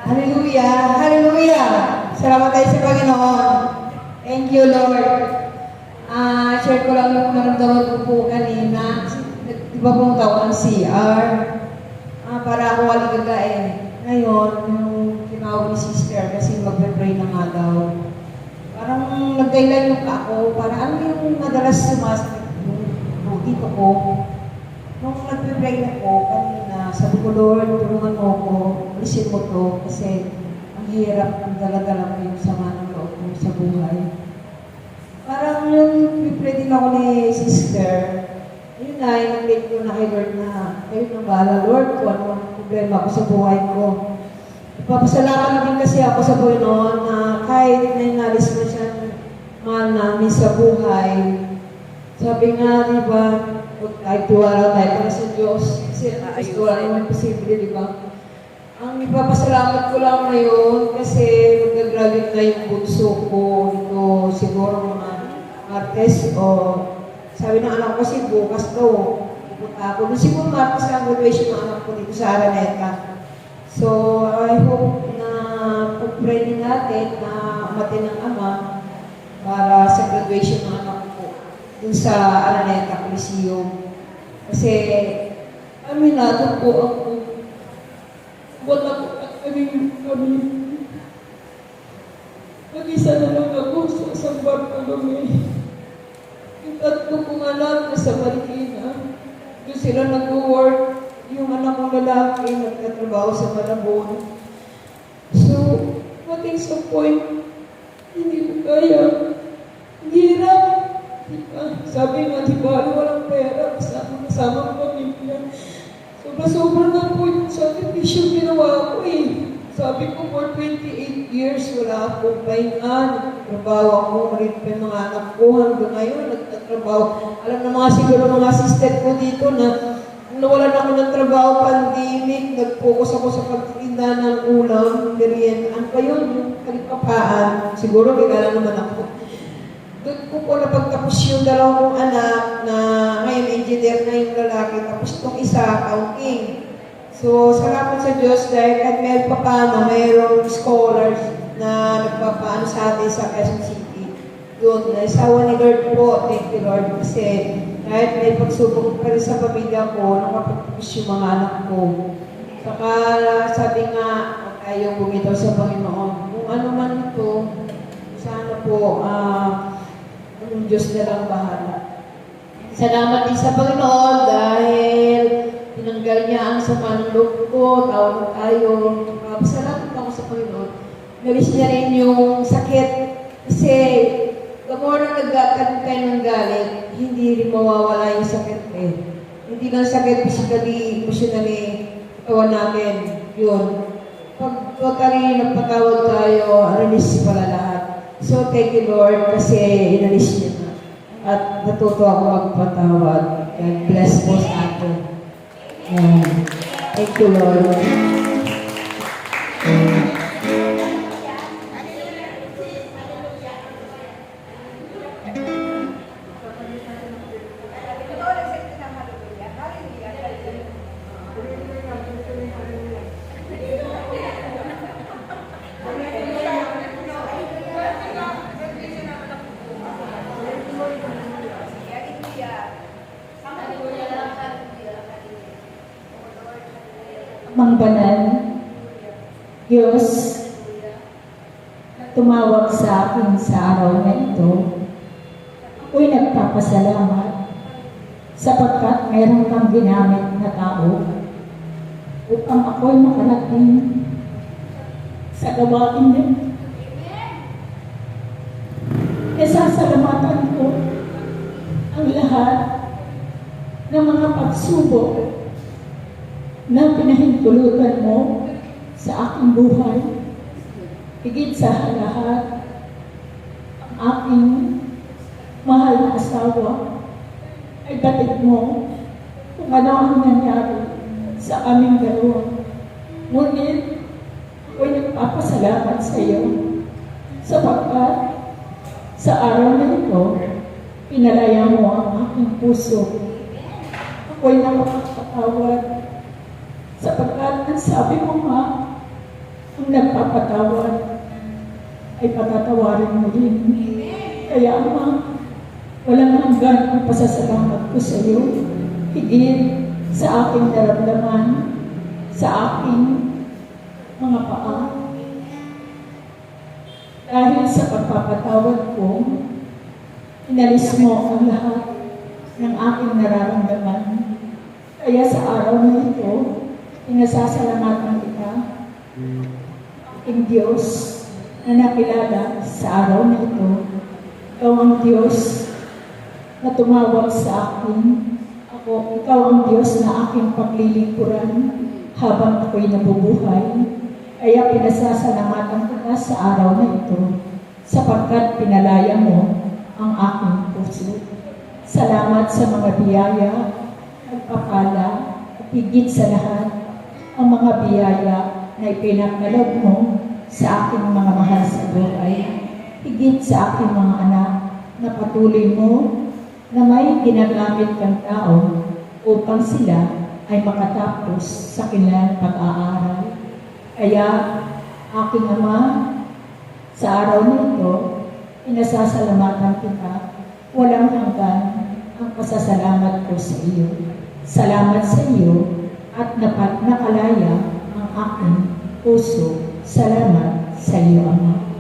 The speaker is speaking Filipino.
Hallelujah! Hallelujah! Salamat tayo sa Panginoon. Thank you, Lord. Share ko lang yung naramdaman ko po kanina. Di ba pumunta ako ng CR? Para ako waligagain. Ngayon, yung tinawag ni sister kasi magpe-pray na nga daw. Parang nagdailan yung ako. Para ano yung madalas sumasakit yung dito ko. Nung nagpe-pray na po kanina, sabi ko, Lord, tulungan mo ko. Alisin mo to kasi ang hirap ang dala-dala ko yung sama ng loob ko sa buhay. Parang yung pipray din ako ni sister, yun na, inag-late ko na kay Lord na, kayo nang bahala, Lord, kung ano ang problema ko sa buhay ko. Ipapasalamat na din kasi ako sa Panginoon na kahit na inalis mo siya mahal namin sa buhay. Sabi nga, di ba, kahit tiwala tayo para sa Diyos, kasi wala naman posible, di ba? Ang ipapasalamat ko lang ngayon kasi mag-graduate na yung bunso ko dito siguro mga Martes o sabi ng anak ko si bukas daw pupunta ako. Doon siguro Martes ang graduation ng anak ko dito sa Araneta. So I hope na pag-pray din natin na umatin ng Ama para sa graduation ng anak ko dun sa Araneta Coliseum. Kasi aminado po ako. Wala ko at kami. Mag-isa na lang ako sa isang Bartolome. Yung tatlo kong anak na sa Marikina. Doon sila nag-work. Yung anak kong lalaki nagtatrabaho sa Malabon. So, mating sa point, hindi ko kaya. Hirap. Diba? Sabi nga, diba, walang pera. Kasama ko pamilya. Sobra-sobra na po yung sakripisyo ginawa ko eh. Sabi ko, for 28 years, wala akong pahinga. Nagtrabaho ako, marit pa yung mga anak ko. Hanggang ngayon, nagtatrabaho. Alam na mga siguro mga sister ko dito na nawalan ako ng trabaho, pandemic, nag-focus ako sa pagtinda ng ulam, merienda. Ano pa yun? Yung kalipapaan. Siguro, kailangan naman ako. Doon ko napagtapos yung dalawang kong anak na ngayon engineer na yung lalaki. Tapos itong isa, accounting. So, salamat sa Diyos dahil kahit may paano, mayroong scholars na nagpapaano sa atin sa Quezon City. Doon, naisawa ni Lord po. Thank you, Lord. Kasi kahit may pagsubok pa rin sa pamilya ko, nakapagpapos yung mga anak ko. Saka sabi nga, huwag tayong bumitaw sa Panginoon. Kung ano man ito, sana po, ang Diyos na lang bahala. Salamat din sa Panginoon dahil tinanggal niya ang sama ng loob ko, tawag tayo. Salamat ako sa Panginoon. Nalis niya rin yung sakit kasi the more na nagkakaroon tayo ng galit, hindi rin mawawala yung sakit eh. Hindi lang sakit physically, emotionally, katawan natin. Yun. Pag totally nagpatawad tayo, release pala lahat. So, thank you, Lord, kasi inalis niya na. At natuto ako magpatawad. God bless po sa atin. Thank you, Lord. Mangbanan, Diyos, tumawag sa akin sa araw na ito, ako'y nagpapasalamat sapagkat meron kang ginamit na tao upang ako'y makarating sa gawain niya. Isasalamatan ko ang lahat ng mga pagsubok na pinahintulutan mo sa aking buhay. Higit sa lahat, ang aking mahal na asawa ay batid mo kung ano ang nangyari sa aming dalawa. Ngunit, ako'y nagpapasalamat sa iyo sapagkat sa araw na ito, pinalaya mo ang aking puso. Ako'y nakapagpatawad sapagkat ang sabi mo nga, Ang nagpapatawad ay patatawarin mo rin. Kaya Ama, walang hanggan ang pasasalamat ko sa iyo, higit sa aking naramdaman, sa aking mga paa. Dahil sa pagpapatawad ko, inalis mo ang lahat ng aking nararamdaman. Kaya sa araw na ito, pinasasalamatan kita, aking Diyos na nakilala sa araw na ito. Ikaw ang Diyos na tumawag sa akin. Ikaw ang Diyos na aking paglilingkuran habang ako'y nabubuhay. Kaya pinasasalamatan kita sa araw na ito sapagkat pinalaya mo ang aking puso. Salamat sa mga biyaya, pagpapala, at higit sa lahat, ang mga biyaya na ipinagkaloob mo sa aking mga mahal sa buhay. Higit sa aking mga anak na patuloy mo na may ginagamit kang tao upang sila ay makatapos sa kanilang pag-aaral. Kaya, aking Ama, sa araw nito, pinasasalamatan kita, walang hanggan ang pasasalamat ko sa iyo. Salamat sa iyo at nakalaya ang aking puso. Salamat sa iyo, Ama.